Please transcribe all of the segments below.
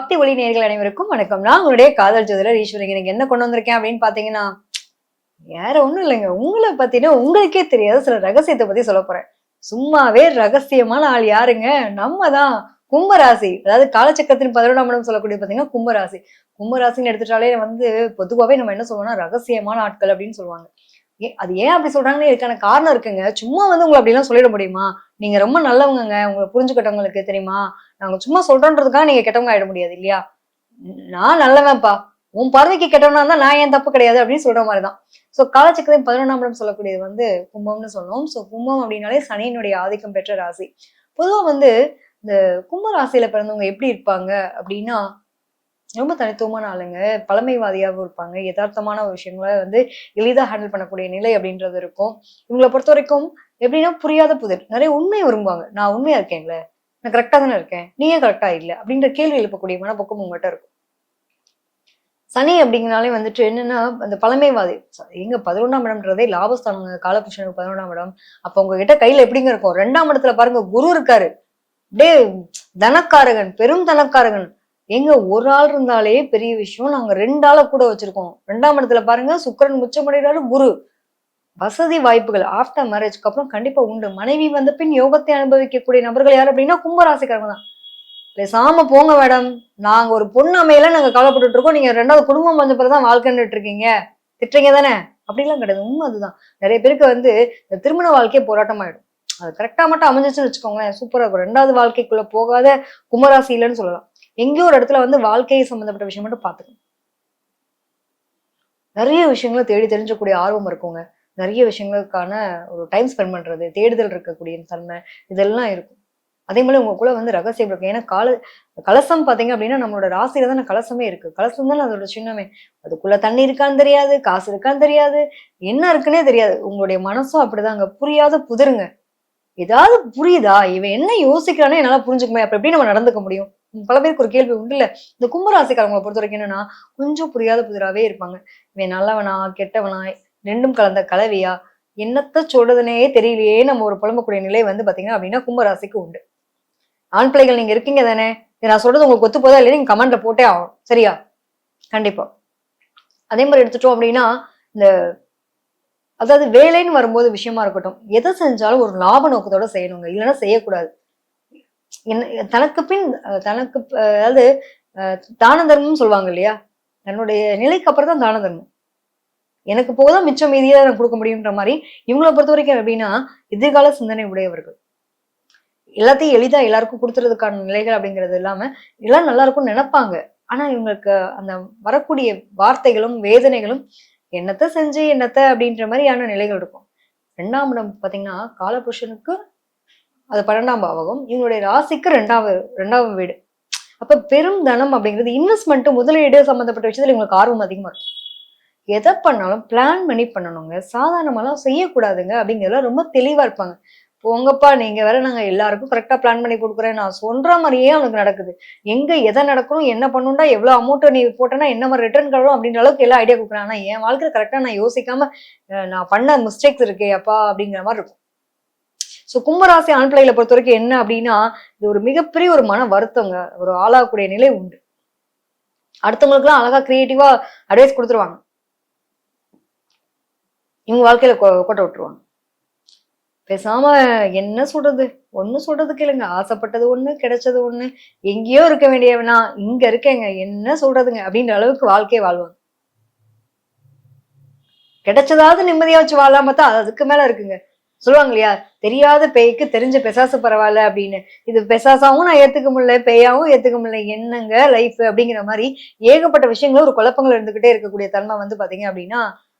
பக்தி ஒளி நேயர்கள் அனைவருக்கும் வணக்கம். நான் உங்களுடைய காதல் ஜோதிடர் ஈஸ்வரி. எனக்கு என்ன கொண்டு வந்திருக்கேன் அப்படின்னு பாத்தீங்கன்னா, வேற ஒண்ணும் இல்லைங்க. உங்களை பத்தின உங்களுக்கே தெரியாத சில ரகசியத்தை பத்தி சொல்ல போறேன். சும்மாவே ரகசியமான ஆள் யாருங்க? நம்ம தான். கும்பராசி. அதாவது காலச்சக்கரத்தின் 11ஆம் இடம் சொல்லக்கூடிய பாத்தீங்கன்னா கும்பராசி. கும்பராசின்னு எடுத்துட்டாலே பொதுவாவே நம்ம என்ன சொல்லுவோம்னா ரகசியமான ஆட்கள் அப்படின்னு சொல்லுவாங்க. அது ஏன் அப்படி சொல்றாங்கன்னு இதுக்கான காரணம் இருக்குங்க. சும்மா உங்களை அப்படிலாம் சொல்லிட முடியுமா? நீங்க ரொம்ப நல்லவங்கங்க. உங்களை புரிஞ்சுக்கிட்டவங்களுக்கு தெரியுமா? நாங்க சும்மா சொல்றோன்றதுக்காக நீங்க கெட்டவங்க ஆயிட முடியாது இல்லையா? நான் நல்லவன்ப்பா. உன் பார்வைக்கு கெட்டவனா இருந்தா நான் ஏன் தப்பு கிடையாது அப்படின்னு சொல்ற மாதிரிதான். சோ காலச்சக்கரம் 11ஆம் இடம் சொல்லக்கூடியது கும்பம்னு சொல்லுவோம். சோ கும்பம் அப்படின்னாலே சனியினுடைய ஆதிக்கம் பெற்ற ராசி. பொதுவா இந்த கும்ப ராசியில பிறந்தவங்க எப்படி இருப்பாங்க அப்படின்னா, ரொம்ப தனித்துவமான ஆளுங்க. பழமைவாதியாகவும் இருப்பாங்க. யதார்த்தமான விஷயங்களை எளிதா ஹேண்டில் பண்ணக்கூடிய நிலை அப்படின்றது இருக்கும். இவங்களை பொறுத்த வரைக்கும் எப்படின்னா புரியாத புதிர். நிறைய உண்மையை விரும்புவாங்க. நான் உண்மையா இருக்கேன்ல, நான் கரெக்டா தானே இருக்கேன், நீ ஏன் கரெக்டா இல்ல அப்படின்ற கேள்வி எழுப்பக்கூடிய மனப்பக்கம் உங்ககிட்ட இருக்கும். சனி அப்படிங்கனாலே என்னன்னா அந்த பழமைவாதி. எங்க 11ஆம் இடம்ன்றதே லாபஸ்தானம். காலபுருஷனுக்கு 11ஆம் இடம். அப்ப உங்ககிட்ட கையில எப்படிங்க இருக்கும்? 2ஆம் இடத்துல பாருங்க குரு இருக்காரு. அப்படியே தனக்காரகன், பெரும் தனக்காரகன். எங்க ஒரு ஆள் இருந்தாலே பெரிய விஷயம். நாங்க 2 ஆளை கூட வச்சிருக்கோம். 2ஆம் இடத்துல பாருங்க சுக்கிரன் உச்சமடைகிறாரு, குரு. வசதி வாய்ப்புகள் ஆஃப்டர் மேரேஜ்க்கு அப்புறம் கண்டிப்பா உண்டு. மனைவி வந்த பின் யோகத்தை அனுபவிக்கக்கூடிய நபர்கள் யாரு அப்படின்னா கும்பராசிக்காரங்க தான். பேசாம போங்க மேடம். நாங்க ஒரு பொண்ணு அமையல நாங்க கவலைப்பட்டு இருக்கோம். நீங்க 2வது குடும்பம் வந்த பிறகுதான் வாழ்க்கைன்னு இருக்கீங்க. திட்டுறீங்க தானே? அப்படிலாம் கிடையாது. உண்மை அதுதான். நிறைய பேருக்கு இந்த திருமண வாழ்க்கையே போராட்டமாயிடும். அது கரெக்டா மட்டும் அமைஞ்சிச்சுன்னு வச்சுக்கோங்களேன், சூப்பரா இருக்கும். 2வது வாழ்க்கைக்குள்ள போகாத கும்பராசி இல்லைன்னு சொல்லலாம். எங்கேயோ ஒரு இடத்துல வாழ்க்கை சம்பந்தப்பட்ட விஷயம் மட்டும் பாத்துக்கணும். நிறைய விஷயங்களை தேடி தெரிஞ்சக்கூடிய ஆர்வம் இருக்குங்க. நிறைய விஷயங்களுக்கான ஒரு டைம் ஸ்பெண்ட் பண்றது, தேடுதல் இருக்கக்கூடிய தன்மை, இதெல்லாம் இருக்கும். அதே மாதிரி உங்களுக்குள்ள ரகசியம் இருக்கு. ஏன்னா கலசம் பாத்தீங்க அப்படின்னா நம்மளோட ராசியில தானே கலசமே இருக்கு. கலசம் தானே அதோட சின்னமே. அதுக்குள்ள தண்ணி இருக்கான்னு தெரியாது, காசு இருக்கான்னு தெரியாது, என்ன இருக்குன்னே தெரியாது. உங்களுடைய மனசும் அப்படிதாங்க. புரியாத புதிருங்க. ஏதாவது புரியுதா? இவன் என்ன யோசிக்கிறானே என்னால புரிஞ்சுக்குமே. அப்ப எப்படி நம்ம நடந்துக்க முடியும்? பல பேருக்கு ஒரு கேள்வி உண்டு இல்ல. இந்த கும்பராசிக்காரங்களை பொறுத்த வரைக்கும் என்னன்னா, கொஞ்சம் புரியாத புதிராவே இருப்பாங்க. இவன் நல்லவனா கெட்டவனா, 2ம் கலந்த கலவையா, என்னத்த சொல்றதுனே தெரியலையே நம்ம ஒரு புலம்பக்கூடிய நிலை பாத்தீங்கன்னா அப்படின்னா கும்பராசிக்கு உண்டு. ஆண் பிள்ளைகள் நீங்க இருக்கீங்க தானே? நான் சொல்றது உங்களுக்கு ஒத்து போதா இல்லையா நீங்க கமெண்ட்ல போட்டே ஆகும். சரியா? கண்டிப்பா. அதே மாதிரி எடுத்துட்டோம் அப்படின்னா, அதாவது வேலைன்னு வரும்போது விஷயமா இருக்கட்டும், எதை செஞ்சாலும் ஒரு லாப நோக்கத்தோட செய்யணுங்க. இல்லைன்னா செய்யக்கூடாது. தனக்கு பின் தனக்கு அதாவது தான தர்மம் சொல்லுவாங்க இல்லையா? தன்னுடைய நிலைக்கு அப்புறம் தான் தான தர்மம். எனக்கு போதான் மிச்சம் மீதியா நான் கொடுக்க முடியுன்ற மாதிரி இவங்களை பொறுத்த வரைக்கும் எப்படின்னா எதிர்கால சிந்தனை உடையவர்கள். எல்லாத்தையும் எளிதா எல்லாருக்கும் கொடுத்துறதுக்கான நிலைகள் அப்படிங்கிறது இல்லாம எல்லாம் நல்லா இருக்கும்னு நினைப்பாங்க. ஆனா இவங்களுக்கு அந்த வரக்கூடிய வார்த்தைகளும் வேதனைகளும் என்னத்த செஞ்சு என்னத்த அப்படின்ற மாதிரியான நிலைகள் இருக்கும். 2ஆம் இடம் பாத்தீங்கன்னா காலபுருஷனுக்கு அது 12ஆம் பாவகம். இவங்களுடைய ராசிக்கு 2வது வீடு. அப்ப பெரும் தனம் அப்படிங்கிறது இன்வெஸ்ட்மெண்ட் முதலீடு சம்பந்தப்பட்ட விஷயத்துல இவங்களுக்கு ஆர்வம் அதிகமா இருக்கும். எதை பண்ணாலும் பிளான் பண்ணி பண்ணணுங்க. சாதாரணமாலாம் செய்யக்கூடாதுங்க அப்படிங்கிறதுல ரொம்ப தெளிவா இருப்பாங்க. போங்கப்பா நீங்க வேற, நாங்க எல்லாருக்கும் கரெக்டா பிளான் பண்ணி கொடுக்குறேன், நான் சொல்ற மாதிரியே அவனுக்கு நடக்குது. எங்க எதை நடக்கணும், என்ன பண்ணுண்டா, எவ்வளவு அமௌண்ட் நீ போட்டேன்னா என்ன மாதிரி ரிட்டர்ன் கவரும் அப்படின்ற அளவுக்கு எல்லாம் ஐடியா கொடுக்குறேன். ஆனா என் வாழ்க்கை கரெக்டா நான் யோசிக்காம நான் பண்ண மிஸ்டேக்ஸ் இருக்கே அப்பா அப்படிங்கிற மாதிரி இருக்கும். சோ கும்பராசி ஆண் பிள்ளைகளை பொறுத்த வரைக்கும் என்ன அப்படின்னா, இது ஒரு மிகப்பெரிய ஒரு மன வருத்தங்க. ஒரு ஆளாகக்கூடிய நிலை உண்டு. அடுத்தவங்களுக்கு எல்லாம் அழகா கிரியேட்டிவா அட்வைஸ் கொடுத்துருவாங்க. இவங்க வாழ்க்கையில கோட்டை விட்டுருவாங்க. பேசாம என்ன சொல்றது, ஒண்ணு சொல்றதுக்கு இல்லைங்க. ஆசைப்பட்டது ஒண்ணு, கிடைச்சது ஒண்ணு. எங்கேயோ இருக்க வேண்டியவனா இங்க இருக்கேங்க, என்ன சொல்றதுங்க அப்படின்ற அளவுக்கு வாழ்க்கையை வாழ்வாங்க. கிடைச்சதாவது நிம்மதியா வச்சு வாழலாம் பார்த்தா அதுக்கு மேல இருக்குங்க. சொல்லுவாங்க இல்லையா, தெரியாத பேய்க்கு தெரிஞ்ச பெசாசு பரவாயில்ல அப்படின்னு. இது பெசாசாவும் நான் ஏத்துக்க முடியல, பேயாவும் ஏத்துக்க முடியல, என்னங்க லைஃப் அப்படிங்கிற மாதிரி ஏகப்பட்ட விஷயங்களும் ஒரு குழப்பங்கள் இருந்துகிட்டே இருக்கக்கூடிய தன்மை பாத்தீங்க அப்படின்னா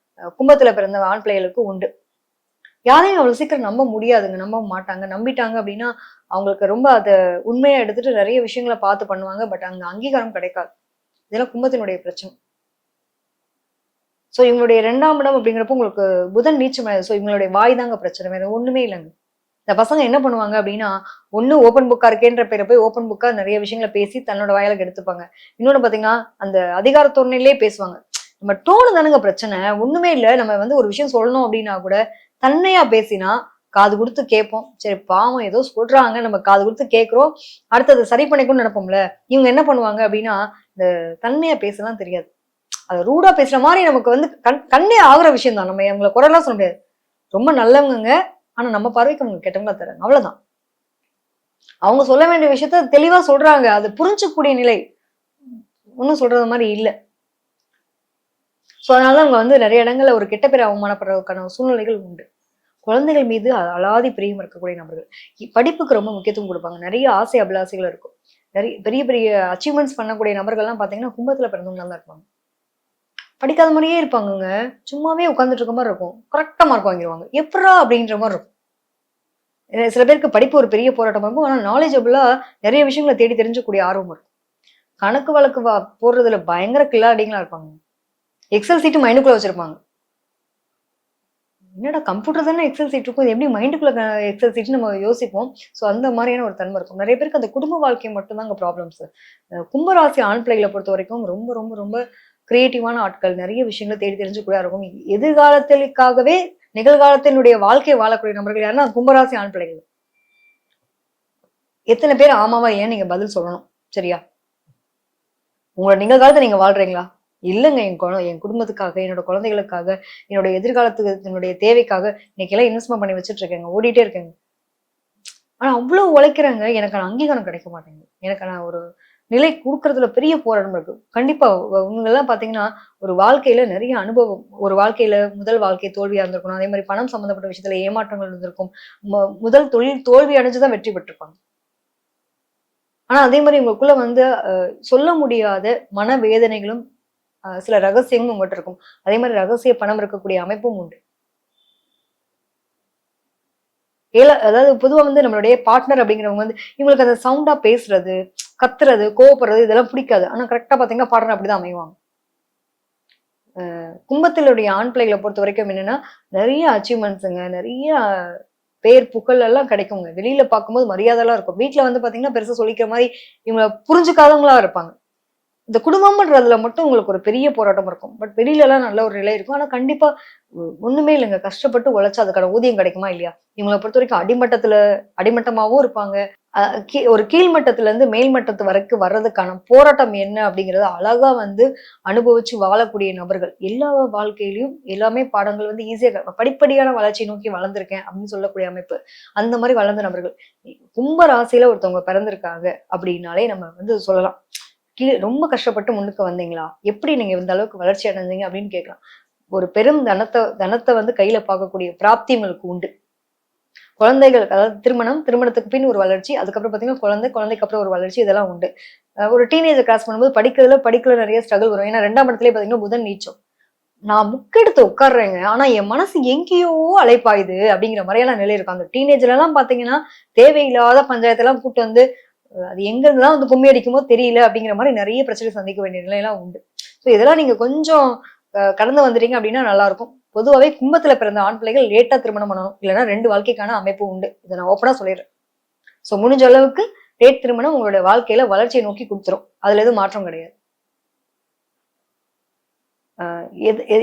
கும்பத்துல பிறந்த ஆண் பிள்ளைகளுக்கு உண்டு. யாரையும் அவ்வளவு சீக்கிரம் நம்ப முடியாதுங்க. நம்ப மாட்டாங்க. நம்பிட்டாங்க அப்படின்னா அவங்களுக்கு ரொம்ப அதை உண்மையா எடுத்துட்டு நிறைய விஷயங்களை பார்த்து பண்ணுவாங்க. பட் அங்க அங்கீகாரம் கிடைக்காது. இதெல்லாம் கும்பத்தினுடைய பிரச்சனை. சோ இவங்களுடைய 2ஆம் இடம் அப்படிங்கிறப்ப உங்களுக்கு புதன் நீச்சம். சோ இவங்களுடைய வாய் தாங்க பிரச்சனை, வேற ஒண்ணுமே இல்லைங்க. இந்த பசங்க என்ன பண்ணுவாங்க அப்படின்னா, ஒண்ணு ஓப்பன் புக்கா இருக்கேன்ற பேரை போய் ஓப்பன் புக்கா நிறைய விஷயங்களை பேசி தன்னோட வாயில எடுத்துப்பாங்க. இன்னொன்னு பாத்தீங்கன்னா அந்த அதிகார தோரணையிலே பேசுவாங்க. நம்ம டோனு தானுங்க பிரச்சனை, ஒண்ணுமே இல்ல. நம்ம ஒரு விஷயம் சொல்லணும் அப்படின்னா கூட தன்மையா பேசினா காது கொடுத்து கேட்போம். சரி பாவம் ஏதோ சொல்றாங்க, நம்ம காது கொடுத்து கேட்கிறோம், அடுத்தது சரி பண்ணிக்கணும்னு நினைப்போம்ல. இவங்க என்ன பண்ணுவாங்க அப்படின்னா, இந்த தன்மையா பேசலாம் தெரியாது. அது ரூடா பேசுற மாதிரி நமக்கு வந்து கண்ணே ஆகுற விஷயம் தான். நம்ம அவங்களை குறைலாம் சொல்ல முடியாது. ரொம்ப நல்லவங்க, ஆனா நம்ம பார்வைக்கு அவங்க கெட்டவங்களா தராங்க, அவ்வளவுதான். அவங்க சொல்ல வேண்டிய விஷயத்த தெளிவா சொல்றாங்க, அது புரிஞ்சக்கூடிய நிலை ஒன்னும் சொல்றது மாதிரி இல்ல. சோ அதனால அவங்க வந்து நிறைய இடங்கள்ல ஒரு கெட்ட பேர் அவமானப்படுறதுக்கான சூழ்நிலைகள் உண்டு. குழந்தைகள் மீது அலாதி பிரியம் இருக்கக்கூடிய நபர்கள். படிப்புக்கு ரொம்ப முக்கியத்துவம் கொடுப்பாங்க. நிறைய ஆசை அபிலாசைகள் இருக்கும். நிறைய பெரிய பெரிய அச்சீவ்மெண்ட்ஸ் பண்ணக்கூடிய நபர்கள்லாம் பாத்தீங்கன்னா கும்பத்துல பிறந்தவங்களா தான் இருப்பாங்க. படிக்காத மாதிரியே இருப்பாங்கங்க. சும்மாவே உட்காந்துட்டு இருக்க மாதிரி இருக்கும். கரெக்டா மார்க் வாங்கிடுவாங்க. எப்படா அப்படின்ற மாதிரி இருக்கும். சில பேருக்கு படிப்பு ஒரு பெரிய போராட்டமா இருக்கும். ஆனா நாலேஜபிளா நிறைய விஷயங்களை தேடி தெரிஞ்சக்கூடிய ஆர்வம் இருக்கும். கணக்கு வழக்கு போடுறதுல பயங்கர கில்லாடிங்களா இருப்பாங்க. எக்ஸல் சீட்டு மைண்டுக்குள்ள வச்சிருப்பாங்க. என்னடா கம்ப்யூட்டர் தானே எக்ஸல் சீட் இருக்கும், எப்படி மைண்டுக்குள்ள எக்ஸல் சீட் நம்ம யோசிப்போம். ஸோ அந்த மாதிரியான ஒரு தன்மை இருக்கும். நிறைய பேருக்கு அந்த குடும்ப வாழ்க்கை மட்டும் தாங்க ப்ராப்ளம்ஸ். கும்பராசி ஆண் பிள்ளைகளை பொறுத்த வரைக்கும் ரொம்ப ரொம்ப ரொம்ப கிரியேட்டிவான ஆட்கள், நிறைய விஷயங்களை தேடி தெரிஞ்சுக்கூட இருக்கும். எதிர்காலத்திற்காகவே நிகழ்காலத்தினுடைய வாழ்க்கை வாழக்கூடிய நபர்கள் யாருன்னா கும்பராசி ஆண் பிள்ளைகள். எத்தனை பேர் ஆமாவா ஏன் நீங்க பதில் சொல்லணும். சரியா? உங்களோட நிகழ்காலத்தை நீங்க வாழ்றீங்களா? இல்லைங்க, என் குடும்பத்துக்காக, என்னோட குழந்தைகளுக்காக, என்னோட எதிர்காலத்துக்கு, என்னுடைய தேவைக்காக இன்னைக்கு எல்லாம் இன்வெஸ்ட்மெண்ட் பண்ணி வச்சுட்டு இருக்கேங்க, ஓடிட்டே இருக்கேங்க. ஆனா அவ்வளவு உழைக்கிறேங்க, எனக்கான அங்கீகாரம் கிடைக்க மாட்டேங்குது. எனக்கான ஒரு நிலை கொடுக்கறதுல பெரிய போராட்டம் இருக்கு. கண்டிப்பா இவங்க எல்லாம் பாத்தீங்கன்னா ஒரு வாழ்க்கையில நிறைய அனுபவம், ஒரு வாழ்க்கையில முதல் வாழ்க்கை தோல்வியா இருந்திருக்கணும். அதே மாதிரி பணம் சம்பந்தப்பட்ட விஷயத்துல ஏமாற்றங்கள் இருந்திருக்கும். முதல் தொழில் தோல்வி அடைஞ்சுதான் வெற்றி பெற்றிருப்பாங்க. ஆனா அதே மாதிரி உங்களுக்குள்ள வந்து சொல்ல முடியாத மனவேதனைகளும் சில ரகசியங்களும் உங்கள்கிட்ட இருக்கும். அதே மாதிரி ரகசிய பணம் இருக்கக்கூடிய அமைப்பும் உண்டு. அதாவது பொதுவா வந்து நம்மளுடைய பார்ட்னர் அப்படிங்கிறவங்க வந்து இவங்களுக்கு அந்த சவுண்டா பேசுறது, கத்துறது, கோவப்படுறது இதெல்லாம் பிடிக்காது. ஆனா கரெக்டா பாத்தீங்கன்னா பார்ட்னர் அப்படிதான் அமைவாங்க. கும்பத்திலுடைய ஆண் பிள்ளைகளை பொறுத்த வரைக்கும் என்னன்னா நிறைய அச்சீவ்மெண்ட்ஸுங்க, நிறைய பேர் புகழ் எல்லாம் கிடைக்குங்க. வெளியில பார்க்கும்போது மரியாதை எல்லாம் இருக்கும். வீட்டுல வந்து பாத்தீங்கன்னா பெருசா சொல்லிக்கிற மாதிரி இவங்க புரிஞ்சுக்காதவங்களா இருப்பாங்க. இந்த குடும்பம்ன்றதுல மட்டும் உங்களுக்கு ஒரு பெரிய போராட்டம் இருக்கும். பட் வெளியில எல்லாம் நல்ல ஒரு நிலை இருக்கும். ஆனா கண்டிப்பா ஒண்ணுமே இல்லைங்க. கஷ்டப்பட்டு உழைச்சா அதுக்கான ஊதியம் கிடைக்குமா இல்லையா? இவங்களை பொறுத்த வரைக்கும் அடிமட்டமாவும் இருப்பாங்க. ஒரு கீழ்மட்டத்துல இருந்து மேல்மட்டத்து வரைக்கும் வர்றதுக்கான போராட்டம் என்ன அப்படிங்கறத அழகா வந்து அனுபவிச்சு வாழக்கூடிய நபர்கள். எல்லா வாழ்க்கையிலயும் எல்லாமே பாடங்கள் வந்து ஈஸியா படிப்படியான வளர்ச்சியை நோக்கி வளர்ந்திருக்கேன் அப்படின்னு சொல்லக்கூடிய அமைப்பு. அந்த மாதிரி வளர்ந்த நபர்கள். கும்ப ராசியில ஒருத்தவங்க பிறந்திருக்காங்க அப்படின்னாலே நம்ம வந்து சொல்லலாம், ரொம்ப கஷ்டப்பட்டு முன்னுக்கு வந்தீங்களா? எப்படி நீங்க இந்த அளவுக்கு வளர்ச்சி அடைஞ்சீங்க அப்படின்னு கேட்கலாம். ஒரு பெரும் தனத்தை வந்து கையில பார்க்கக்கூடிய பிராப்தி உங்களுக்கு உண்டு. குழந்தைகள், அதாவது திருமணத்துக்கு பின் ஒரு வளர்ச்சி, அதுக்கப்புறம் பாத்தீங்கன்னா குழந்தைக்கு அப்புறம் ஒரு வளர்ச்சி, இதெல்லாம் உண்டு. ஒரு டீனேஜர் கிராஸ் பண்ணும்போது படிக்கல நிறைய ஸ்ட்ரகிள் வரும். ஏன்னா 2ஆம் இடத்துலயே பாத்தீங்கன்னா புதன் நீச்சம். நான் முக்கெடுத்து உட்காடுறேங்க, ஆனா என் மனசு எங்கேயோ அலைப்பாயுது அப்படிங்கிற மாதிரியான நிலை இருக்கும். அந்த டீனேஜ்ல எல்லாம் பாத்தீங்கன்னா தேவையில்லாத பஞ்சாயத்தெல்லாம் கூட்டு வந்து அது எங்க இருந்துதான் வந்து கும்மி அடிக்குமோ தெரியல அப்படிங்கிற மாதிரி நிறைய பிரச்சனை சந்திக்க வேண்டிய நிலையெல்லாம் உண்டு. ஸோ இதெல்லாம் நீங்க கொஞ்சம் கடந்து வந்துட்டீங்க அப்படின்னா நல்லா இருக்கும். பொதுவாகவே கும்பத்துல பிறந்த ஆண் பிள்ளைகள் லேட்டா திருமணம் பண்ணணும், இல்லைன்னா 2 வாழ்க்கைக்கான அமைப்பு உண்டு. இதை நான் ஓப்பனா சொல்லிடுறேன். ஸோ முடிஞ்ச அளவுக்கு லேட் திருமணம் உங்களுடைய வாழ்க்கையில வளர்ச்சியை நோக்கி கொடுத்துரும். அதுல எதுவும் மாற்றம் கிடையாது.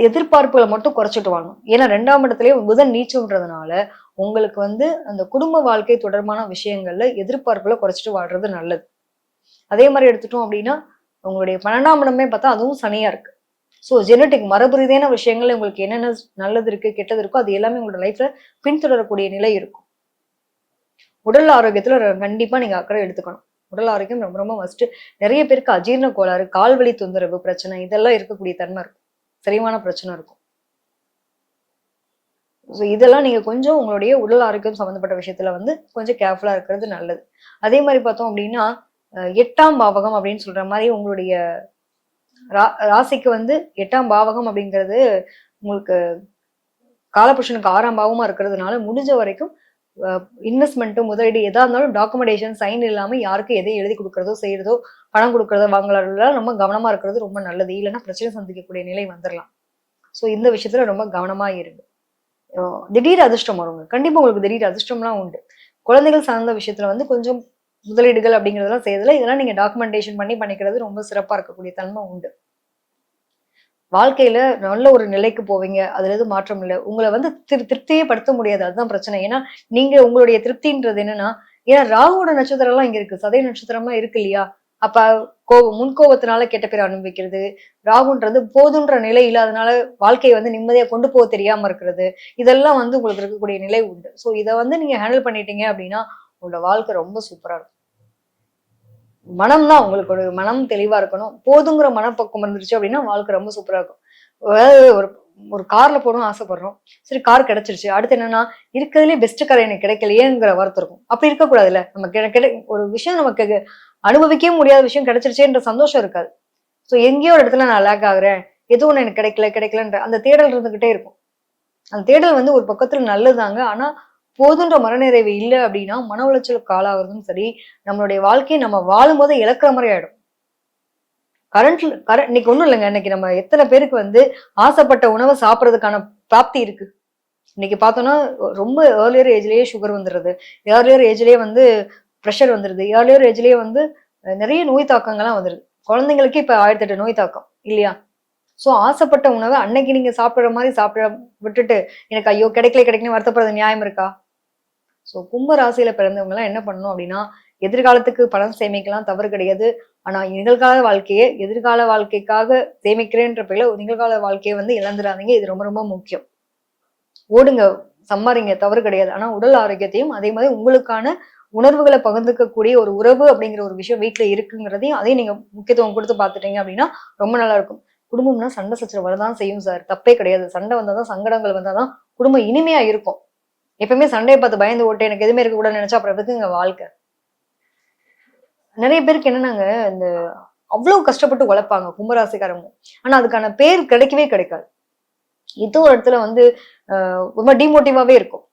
எதிர்பார்ப்புகளை மட்டும் குறைச்சிட்டு வாங்கணும். ஏன்னா 2ஆம் இடத்துலயே புதன் நீச்சம்ன்றதுனால உங்களுக்கு வந்து அந்த குடும்ப வாழ்க்கை தொடர்பான விஷயங்கள்ல எதிர்பார்ப்புகளை குறைச்சிட்டு வாழ்றது நல்லது. அதே மாதிரி எடுத்துட்டோம் அப்படின்னா உங்களுடைய 12ஆம் இடமே பார்த்தா அதுவும் சனியா இருக்கு. ஸோ ஜெனட்டிக் மரபு ரீதியான விஷயங்கள்ல உங்களுக்கு என்னென்ன நல்லது இருக்கு கெட்டது இருக்கோ அது எல்லாமே உங்களோட லைஃப்ல பின்தொடரக்கூடிய நிலை இருக்கும். உடல் ஆரோக்கியத்துல கண்டிப்பா நீங்க அக்கறை எடுத்துக்கணும். உடல் ஆரோக்கியம் ரொம்ப ரொம்ப மஸ்ட். நிறைய பேருக்கு அஜீரண கோளாறு, கால்வலி தொந்தரவு பிரச்சனை இதெல்லாம் இருக்கக்கூடிய தன்மை இருக்கும். செரிமான பிரச்சனை இருக்கும். ஸோ இதெல்லாம் நீங்க கொஞ்சம் உங்களுடைய உடல் ஆரோக்கியம் சம்பந்தப்பட்ட விஷயத்துல வந்து கொஞ்சம் கேர்ஃபுல்லா இருக்கிறது நல்லது. அதே மாதிரி பார்த்தோம் அப்படின்னா 8ஆம் பாவகம் அப்படின்னு சொல்ற மாதிரி உங்களுடைய ராசிக்கு வந்து 8ஆம் பாவகம் அப்படிங்கிறது உங்களுக்கு காலபுருஷனுக்கு 6ஆம் பாவமா இருக்கிறதுனால முடிஞ்ச வரைக்கும் இன்வெஸ்ட்மெண்ட் முதலீடு எதா இருந்தாலும் டாக்குமெண்டேஷன் சைன் இல்லாம யாருக்கு எதை எழுதி கொடுக்கறதோ செய்யறதோ பணம் கொடுக்கறதோ வாங்கலாம் ரொம்ப கவனமா இருக்கிறது ரொம்ப நல்லது. இல்லைன்னா பிரச்சனை சந்திக்கக்கூடிய நிலை வந்துடலாம். ஸோ இந்த விஷயத்துல ரொம்ப கவனமா இருக்கு. திடீர் அதிர்ஷ்டம் வருங்க. கண்டிப்பா உங்களுக்கு திடீர் அதிர்ஷ்டம்லாம் உண்டு. குழந்தைகள் சார்ந்த விஷயத்துல வந்து கொஞ்சம் முதலீடுகள் அப்படிங்கிறதெல்லாம் செய்யறதுல இதெல்லாம் நீங்க டாக்குமெண்டேஷன் பண்ணிக்கிறது ரொம்ப சிறப்பா இருக்கக்கூடிய தன்மை உண்டு. வாழ்க்கையில நல்ல ஒரு நிலைக்கு போவீங்க. அதுல எதுவும் மாற்றம் இல்ல. உங்கள வந்து திருப்தியே படுத்த முடியாது. அதுதான் பிரச்சனை. ஏன்னா, நீங்க உங்களுடைய திருப்தின்றது என்னன்னா, ஏன்னா ராகுவோட நட்சத்திரம்லாம் இங்க இருக்கு. சதய நட்சத்திரம்லாம் இருக்கு இல்லையா? அப்ப முன்கோபத்தினால கெட்ட பேர் அனுபவிக்கிறது. ராகுன்றது போதுன்ற நிலை இல்லாதனால வாழ்க்கைய வந்து நிம்மதியா கொண்டு போக தெரியாம இருக்கிறது. இதெல்லாம் வந்து உங்களுக்கு இருக்கக்கூடிய நிலை உண்டு. ஸோ இத வந்து நீங்க ஹேண்டில் பண்ணிட்டீங்க அப்டின்னா, உங்களோட வாழ்க்கை ரொம்ப சூப்பரா இருக்கும். மனம் தான் உங்களுக்கு ஒரு மனம் தெளிவா இருக்கணும். போதுங்கிற மனப்பக்குவம் இருந்துருச்சு அப்படின்னா, வாழ்க்கை ரொம்ப சூப்பரா இருக்கும். அதாவது ஒரு ஒரு கார்ல போகணும்னு ஆசைப்படுறோம். சரி கார் கிடைச்சிருச்சு. அடுத்து என்னன்னா, இருக்கிறதுலயே பெஸ்ட் கார் எனக்கு கிடைக்கலையேங்கிற வருத்தம் இருக்கும். அப்படி இருக்கக்கூடாதுல்ல. நம்ம ஒரு விஷயம் நமக்கு அனுபவிக்கவே முடியாத விஷயம் கிடைச்சிருச்சேன்ற சந்தோஷம் இருக்காது. ஸோ எங்கேயோ ஒரு இடத்துல நான் லேக் ஆகுறேன். ஏதோ ஒண்ணு எனக்கு கிடைக்கலன்ற அந்த தேடல் இருந்துகிட்டே இருக்கும். அந்த தேடல் வந்து ஒரு பக்கத்துல நல்லதுதாங்க. ஆனா போதுன்ற மனநிறைவு இல்ல அப்படின்னா, மன உளைச்சலுக்கு ஆளாகுறதும் சரி, நம்மளுடைய வாழ்க்கைய நம்ம வாழும்போது இழக்கிற மாரி ஆயிடும். இன்னைக்கு ஒண்ணும் இல்லங்க. இன்னைக்கு நம்ம எத்தன பேருக்கு வந்து ஆசைப்பட்ட உணவ சாப்பிடுறதுக்கான பிராப்தி இருக்கு. இன்னைக்கு பார்த்தோம்னா, ரொம்ப ஏர்லியர் ஏஜ்லயே சுகர் வந்துருது. ஏர்லியர் ஏஜ்லயே வந்து பிரஷர் வந்துருது. ஏர்லியர் ஏஜ்லயே வந்து நெறைய நோய் தாக்கங்கள்லாம் வந்துருது. குழந்தைங்களுக்கே இப்ப 1008 நோய் தாக்கம் இல்லையா? சோ ஆசைப்பட்ட உணவ அன்னைக்கு நீங்க சாப்பிடுற மாரி சாப்பிட விட்டுட்டு, எனக்கு ஐயோ! கிடைக்கலன்னு வருத்தப்படுறது நியாயம் இருக்கா? ஸோ கும்ப ராசியில பிறந்தவங்கலாம் என்ன பண்ணணும் அப்படின்னா, எதிர்காலத்துக்கு பணம் சேமிக்கலாம் தவறு கிடையாது. ஆனா நிகழ்கால வாழ்க்கைய எதிர்கால வாழ்க்கைக்காக சேமிக்கிறேன்ற பேர்ல நிகழ்கால வாழ்க்கைய வந்து இழந்துடாதீங்க. இது ரொம்ப ரொம்ப முக்கியம். ஓடுங்க, சம்பாரிங்க தவறு கிடையாது. ஆனா உடல் ஆரோக்கியத்தையும் அதே மாதிரி உங்களுக்கான உணர்வுகள பகிர்ந்துக்கக்கூடிய ஒரு உறவு அப்படிங்கிற ஒரு விஷயம் வீட்ல இருக்குங்கிறதையும் அதையும் நீங்க முக்கியத்துவம் குடுத்து பார்த்துட்டீங்க அப்படின்னா, ரொம்ப நல்லா இருக்கும். குடும்பம்னா சண்டை சச்சரவு வரதான் செய்யும் சார். தப்பே கிடையாது. சண்டை வந்தா தான், சங்கடங்கள் வந்தா தான் குடும்பம் இனிமையா இருக்கும். எப்பவுமே சண்டைய பார்த்து பயந்து ஓட்டு எனக்கு எதுவுமே இருக்கக்கூடாதுன்னு நினைச்சா அப்புறம் எதுக்குங்க வாழ்க்கை? நெறைய பேருக்கு என்னன்னாங்க, இந்த அவ்வளவு கஷ்டப்பட்டு உழைப்பாங்க கும்பராசிக்காரங்க. ஆனா அதுக்கான பேர் கிடைக்கவே கிடைக்காது. ஏதோ ஒரு இடத்துல வந்து ரொம்ப டிமோட்டிவாவே இருக்கும்.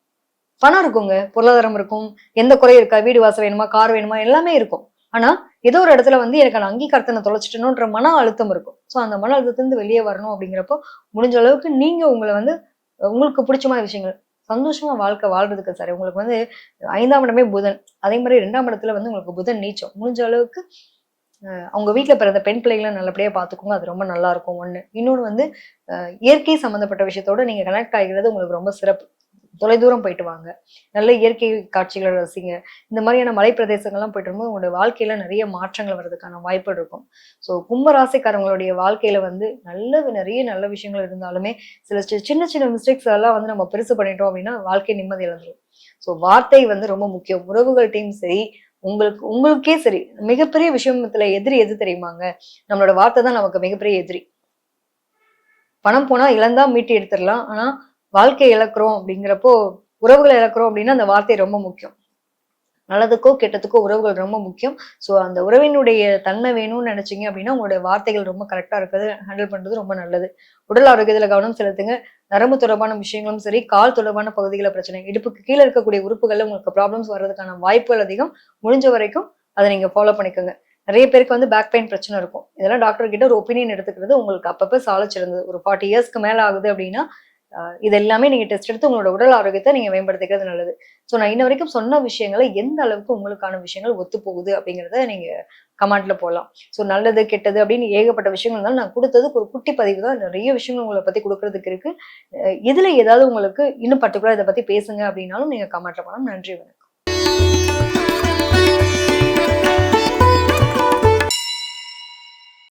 பணம் இருக்குங்க, பொருளாதாரம் இருக்கும், எந்த குறையும் இருக்காது. வீடு வாசல் வேணுமா, கார் வேணுமா எல்லாமே இருக்கும். ஆனா ஏதோ ஒரு இடத்துல வந்து எனக்கு அந்த அங்கீகாரத்த நான் தொலைச்சுட்டேனோன்ற மன அழுத்தம் இருக்கும். ஸோ அந்த மன அழுத்தத்திலிருந்து வெளிய வரணும் அப்படிங்கிறப்போ, முடிஞ்ச அளவுக்கு நீங்க உங்கள வந்து உங்களுக்கு பிடிச்சமான விஷயங்கள் சந்தோஷமா வாழ்க்கை வாழ்றதுக்கு சரி. உங்களுக்கு வந்து 5ஆம் இடமே புதன். அதே மாரி 2ஆம் இடத்துல வந்து உங்களுக்கு புதன் நீச்சம். முடிஞ்ச அளவுக்கு அவங்க வீட்ல பிறந்த பெண் பிள்ளைகள நல்லபடியா பார்த்துக்கோங்க. அது ரொம்ப நல்லா இருக்கும் 1. இன்னொன்னு வந்து இயற்கை சம்மந்தப்பட்ட விஷயத்தோட நீங்க கனெக்ட் ஆகிறது உங்களுக்கு ரொம்ப சிறப்பு. தொலைதூரம் போயிட்டு வாங்க. நல்ல இயற்கை காட்சிகள ரசிங்க. இந்த மாதிரியான மலை பிரதேசங்கள்லாம் போயிட்டு வரும்போது உங்களோட வாழ்க்கையில நெறைய மாற்றங்கள் வர்றதுக்கான வாய்ப்புகள் இருக்கும். ஸோ கும்ப ராசிக்காரங்களுடைய வாழ்க்கையில வந்து நெறைய நல்ல விஷயங்கள் இருந்தாலுமே, சில சின்ன சின்ன மிஸ்டேக்ஸ் எல்லாம் வந்து நம்ம பெருசு பண்ணிட்டோம் அப்டின்னா, வாழ்க்கை நிம்மதி இழந்துரும். ஸோ வார்த்தை வந்து ரொம்ப முக்கியம். உறவுகள்ட்டயும் சரி, உங்களுக்கே சரி, மிகப்பெரிய விஷயத்துல எதிரி எது தெரியுமாங்க? நம்மளோட வார்த்தை தான் நமக்கு மிகப்பெரிய எதிரி. பணம் போனா இழந்தா மீட்டு எடுத்துரலாம். ஆனா, வாழ்க்கைய இழக்கிறோம் அப்படிங்கிறப்போ, உறவுகள இழக்கிறோம் அப்படின்னா, அந்த வார்த்தை ரொம்ப முக்கியம். நல்லதுக்கோ, கெட்டதுக்கோ உறவுகள் ரொம்ப முக்கியம். ஸோ, அந்த உறவினுடைய தன்மை வேணும்னு நெனச்சீங்க அப்படின்னா, உங்களுடைய வார்த்தைகள் ரொம்ப கரெக்ட்டா இருக்கிறது, ஹேண்டில் பண்றது ரொம்ப நல்லது. உடல் ஆரோக்கியத்துல கவனம் செலுத்துங்க. நரம்பு தொடர்பான விஷயங்களும் சரி, கால் தொடர்பான பகுதிகள பிரச்சனை. இடுப்புக்கு கீழ இருக்கக்கூடிய உறுப்புகள்ல உங்களுக்கு ப்ராப்ளம்ஸ் வர்றதுக்கான வாய்ப்புகள் அதிகம். முடிஞ்ச வரைக்கும் அத நீங்க ஃபாலோ பண்ணிக்கோங்க. நெறைய பேருக்கு வந்து பேக் பெயின் பிரச்சனை இருக்கும். இதெல்லாம் டாக்டர் கிட்ட ஒரு ஒப்பீனியன் எடுத்துக்கிறது உங்களுக்கு அப்பப்ப சாலச் சிறந்தது. ஒரு 40 இயர்ஸ்க்கு மேல ஆகுது அப்படின்னா, இது எல்லாமே நீங்க டெஸ்ட் எடுத்து உங்களோட உடல் ஆரோக்கியத்த நீங்க மேம்படுத்திக்கிறது நல்லது. ஸோ நான் இன்ன வரைக்கும் சொன்ன விஷயங்கள எந்த அளவுக்கு உங்களுக்கான விஷயங்கள் ஒத்து போகுது அப்படிங்கிறத நீங்க கமெண்ட்ல போடலாம். ஸோ நல்லது, கெட்டது அப்படின்னு ஏகப்பட்ட விஷயங்கள் இருந்தாலும் நான் குடுத்தது ஒரு குட்டி பதிவு தான். நெறைய விஷயங்கள் உங்கள பத்தி குடுக்குறதுக்கு இருக்கு. இதுல ஏதாவது உங்களுக்கு இன்னும் பர்ட்டிகுலரா இத பத்தி பேசுங்க அப்படின்னாலும் நீங்க கமெண்ட்ல போடலாம். நன்றி, வணக்கம்.